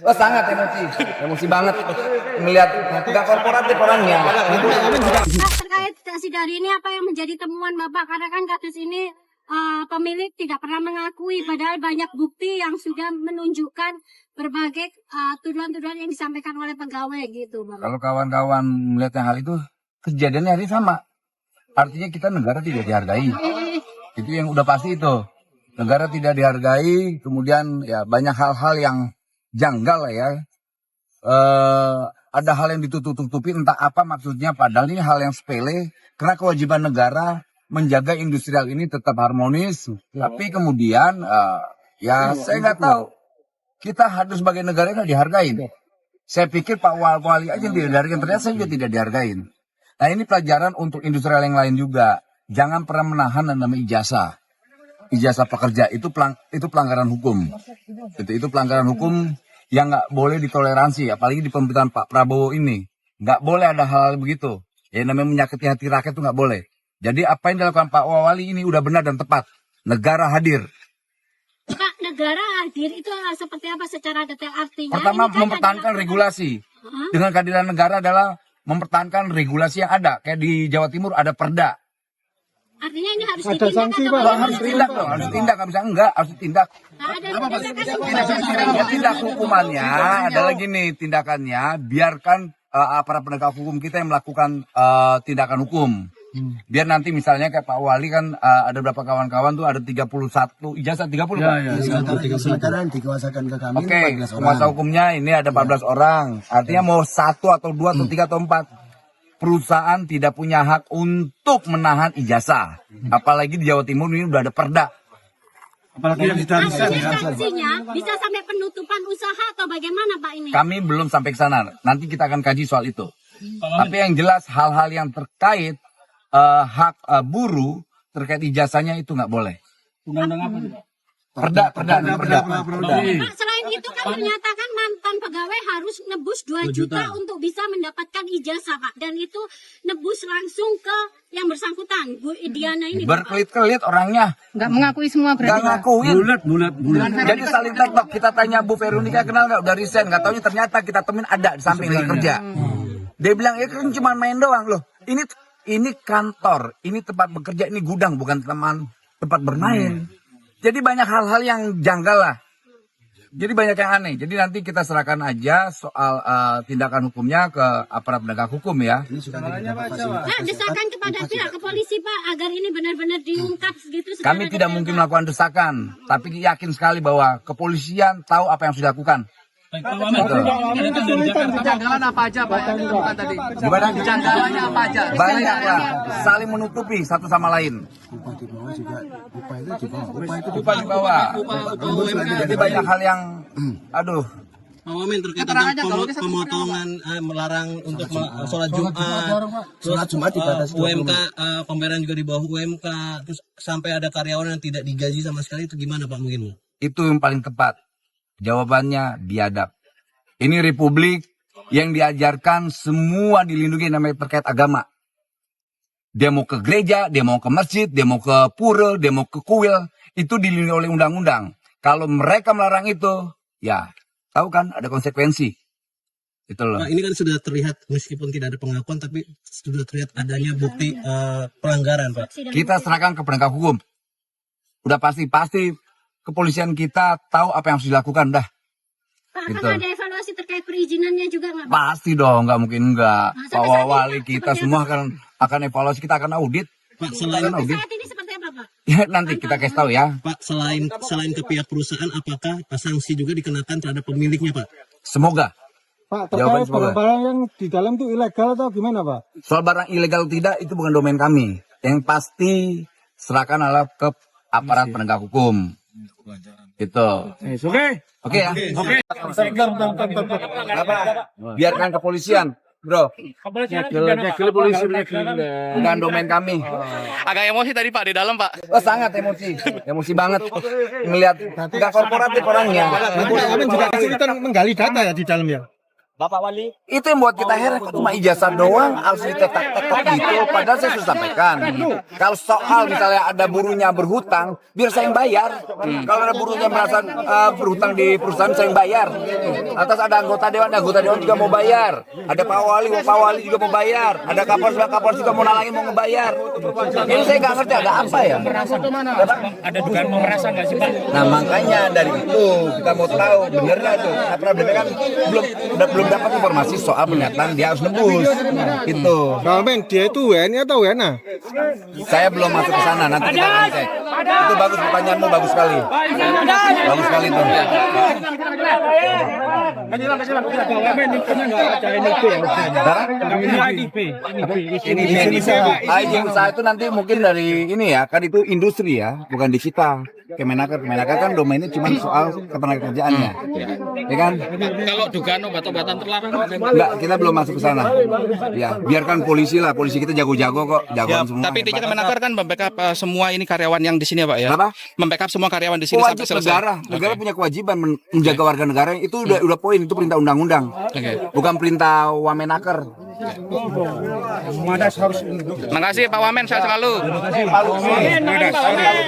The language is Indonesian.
Oh sangat emosi banget melihat nggak korporatif orangnya. Terkait sidang ini apa yang menjadi temuan Bapak? Karena kan kasus ini pemilik tidak pernah mengakui, padahal banyak bukti yang sudah menunjukkan berbagai tuduhan-tuduhan yang disampaikan oleh pegawai gitu, Bapak. Kalau kawan-kawan melihat hal itu, kejadiannya hari sama. Artinya kita negara tidak dihargai. Itu yang udah pasti itu. Negara tidak dihargai, kemudian ya banyak hal-hal yang janggal lah ya. Ada hal yang ditutup-tutupi, entah apa maksudnya, padahal ini hal yang sepele. Karena kewajiban negara menjaga industrial ini tetap harmonis. Tapi kemudian ya saya nggak tahu. Kita harus sebagai negara nggak dihargain. Saya pikir Pak Wali aja yang tidak dihargain, ternyata saya juga tidak dihargain. Nah ini pelajaran untuk industrial yang lain juga. Jangan pernah menahan yang namanya ijazah. Ijazah pekerja itu pelanggaran hukum. Itu pelanggaran hukum yang nggak boleh ditoleransi. Apalagi di pemerintahan Pak Prabowo ini. Nggak boleh ada hal-hal begitu. Ya namanya menyakiti hati rakyat itu nggak boleh. Jadi apa yang dilakukan Pak Wali ini udah benar dan tepat. Negara hadir. Pak, negara hadir itu seperti apa secara detail artinya? Pertama, kan mempertahankan regulasi. Dengan kehadiran negara adalah mempertahankan regulasi yang ada. Kayak di Jawa Timur ada perda. Artinya ini harus ada ditindak sanksi, atau Pak? bagaimana? Harus ditindak dong, harus ditindak. Nggak bisa enggak, harus ditindak. Nah, ada Tindak hukumannya adalah gini, tindakannya biarkan aparat penegak hukum kita yang melakukan tindakan hukum. Biar nanti misalnya kayak Pak Wali kan ada beberapa kawan-kawan tuh ada 31 ijazah 30 Pak. Sekarang dikuasakan ke kami Oke, 14 orang. kuasa hukumnya ini ada 14 orang. Artinya mau 1 atau 2 atau 3 atau 4. Perusahaan tidak punya hak untuk menahan ijazah. Apalagi di Jawa Timur ini udah ada perda. Apalagi yang sanksinya bisa sampai penutupan usaha atau bagaimana Pak ini? Kami belum sampai ke sana. Nanti kita akan kaji soal itu. Tapi yang jelas hal-hal yang terkait hak buruh terkait ijazahnya itu nggak boleh. Undang-undang apa? Perda. Pak, selain itu kan ternyata kan mantan pegawai harus nebus 2 juta untuk bisa mendapatkan ijazah Pak. Dan itu nebus langsung ke yang bersangkutan, Bu Diana ini. Berkelit-kelit orangnya. Nggak mengakui semua Nggak berarti. ngakuin. Bulat. Jadi saling tektok. Kita tanya Bu Veronica kenal nggak? Udah resign. Nggak taunya ternyata kita temuin ada di samping lagi kerja. Dia bilang ya kan cuma main doang loh. Ini kantor, ini tempat bekerja, ini gudang, bukan tempat bermain. Jadi banyak hal-hal yang janggal lah. Jadi banyak yang aneh. Jadi nanti kita serahkan aja soal tindakan hukumnya ke aparat penegak hukum ya. Nah, desakan kepada pihak kepolisi Pak agar ini benar-benar diungkap gitu. secara Kami tidak detail, mungkin Pak. melakukan desakan, tapi yakin sekali bahwa kepolisian tahu apa yang sudah dilakukan. Kejanggalan apa aja Pak? Bukan tadi. Gimana? Kejanggalannya apa aja? Banyak lah, saling menutupi satu sama lain. Upah di bawah. Jadi banyak hal yang, aduh. Pak Wamen terkait tentang pemotongan melarang untuk sholat Jumat dibatasi UMK, pembayaran juga di bawah UMK, terus sampai ada karyawan yang tidak digaji sama sekali, itu gimana Pak mungkin? Itu yang paling tepat. Jawabannya biadab. Ini republik yang diajarkan semua dilindungi namanya terkait agama. Dia mau ke gereja, dia mau ke masjid, dia mau ke pura, dia mau ke kuil. Itu dilindungi oleh undang-undang. Kalau mereka melarang itu, ya tahu kan ada konsekuensi. Itu loh. Nah, ini kan sudah terlihat meskipun tidak ada pengakuan, tapi sudah terlihat adanya bukti pelanggaran Pak. Kita serahkan ke penegak hukum. Udah pasti kepolisian kita tahu apa yang harus dilakukan dah. Pak, Gitu. akan ada evaluasi terkait perizinannya juga nggak Pak? Pasti dong, nggak mungkin enggak. Nah, Pak sampai saat ini, Wali Pak, kita seperti semua akan evaluasi, kita akan audit. Pak Akan audit. Saat ini seperti apa Pak? Ya nanti kita kasih tahu ya. Pak selain ke pihak perusahaan, apakah sanksi juga dikenakan terhadap pemiliknya Pak? Semoga. Pak, Jawaban terkait semoga. barang-barang yang di dalam itu ilegal atau gimana Pak? Soal barang ilegal tidak itu bukan domain kami. Yang pasti serahkan adalah ke aparat penegak hukum. Itu. Oke ya. Biarkan kepolisian, bro. Bukan domain kami. Agak emosi tadi Pak di dalam Pak. Oh, sangat emosi banget melihat nggak korporatif orangnya. Kami juga kesulitan menggali data ya di dalam ya. Bapak Wali. Itu yang buat kita heran, kok cuma ijazah doang harus ditetak-tetak gitu. Padahal saya sudah sampaikan, kalau soal misalnya ada buruhnya berhutang, biar saya yang bayar. Kalau ada buruhnya merasa berhutang di perusahaan, saya yang bayar. Atas ada anggota dewan juga mau bayar. Ada Pak Wali juga mau bayar. Ada Kapolres juga mau nalangin, mau ngebayar. Ini saya nggak ngerti ada apa ya. Ada dugaan memerasa nggak sih Pak? Nah makanya dari itu kita mau tahu bener nggak tuh. Nah, problemnya kan belum dapat informasi soal pernyataan dia harus nebus. Itu. Nah, men, dia itu WNI atau WNA? Saya belum masuk ke sana, nanti kita akan cek. Itu bagus pertanyaanmu, bagus sekali. Bagus sekali tuh. Izin usaha itu nanti mungkin dari ini ya, kan itu industri ya, bukan di kita. Kemenaker kan domainnya cuma soal ketenagakerjaannya, ya kan? Kalau dugaan obat-obatan terlarang Enggak, kita belum masuk ke sana. Ya, biarkan polisi lah, polisi kita jago-jago kok, jagoan semua. tapi intinya Kemenaker kan membackup semua ini karyawan yang di sini ya Pak ya. Apa? Membackup semua karyawan di sini sampai Wajib selesai. negara punya kewajiban menjaga warga negara. Itu udah poin, itu perintah undang-undang, bukan perintah Wamenaker. Makasih Pak Wamen, saya selalu. Pak Lutfi.